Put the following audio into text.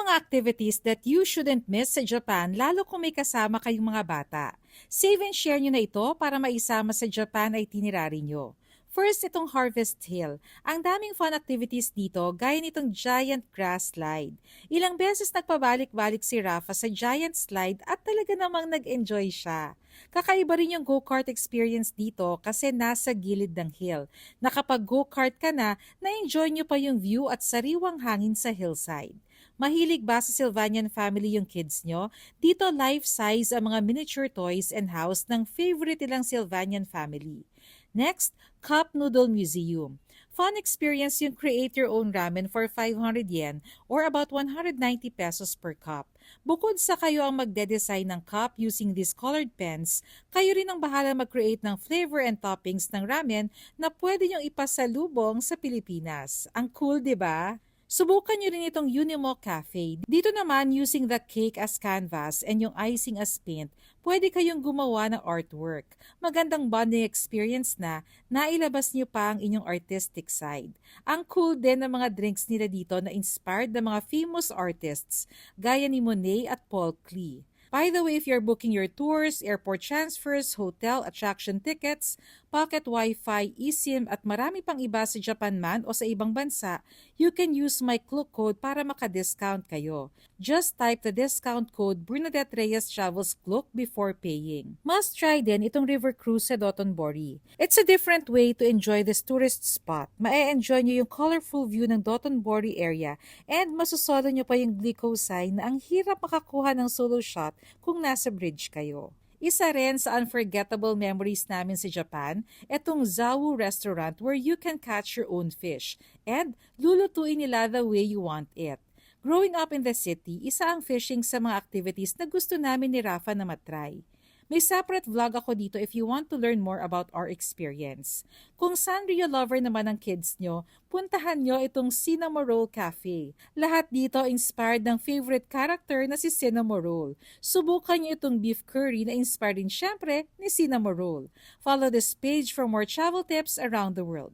mga activities that you shouldn't miss sa Japan lalo kung may kasama kayong mga bata. Save and share nyo na ito para maisama sa Japan itinerary nyo. First, itong Harvest Hill. Ang daming fun activities dito gaya nitong giant grass slide. Ilang beses nagpabalik-balik si Rafa sa giant slide at talaga namang nag-enjoy siya. Kakaiba rin yung go-kart experience dito kasi nasa gilid ng hill. Na kapag go-kart ka na-enjoy nyo pa yung view at sariwang hangin sa hillside. Mahilig ba sa Sylvanian family yung kids nyo? Dito life-size ang mga miniature toys and house ng favorite nilang Sylvanian family. Next, Cup Noodle Museum. Fun experience yung create your own ramen for 500 yen or about 190 pesos per cup. Bukod sa kayo ang magde-design ng cup using these colored pens, kayo rin ang bahala mag-create ng flavor and toppings ng ramen na pwede nyong ipasalubong sa Pilipinas. Ang cool, di ba? Subukan nyo rin itong Unimo Cafe. Dito naman, using the cake as canvas and yung icing as paint, pwede kayong gumawa ng artwork. Magandang bonding experience na nailabas nyo pa ang inyong artistic side. Ang cool din ng mga drinks nila dito na inspired ng mga famous artists gaya ni Monet at Paul Klee. By the way, if you're booking your tours, airport transfers, hotel, attraction tickets, pocket Wi-Fi, eSIM at marami pang iba sa Japan man o sa ibang bansa, you can use my Klook code para maka-discount kayo. Just type the discount code Bernadette Reyes Travels Klook before paying. Must try din itong river cruise sa Dotonbori. It's a different way to enjoy this tourist spot. Mae-enjoy nyo yung colorful view ng Dotonbori area and masusolo nyo pa yung glycoside na ang hirap makakuha ng solo shot kung nasa bridge kayo. Isa rin sa unforgettable memories namin sa Japan, etong Zawu restaurant where you can catch your own fish and lulutuin nila the way you want it. Growing up in the city, isa ang fishing sa mga activities na gusto namin ni Rafa na matry. May separate vlog ako dito if you want to learn more about our experience. Kung Sanrio lover naman ang kids nyo, puntahan nyo itong Cinnamoroll Cafe. Lahat dito inspired ng favorite character na si Cinnamoroll. Subukan nyo itong beef curry na inspired din syempre ni Cinnamoroll. Follow this page for more travel tips around the world.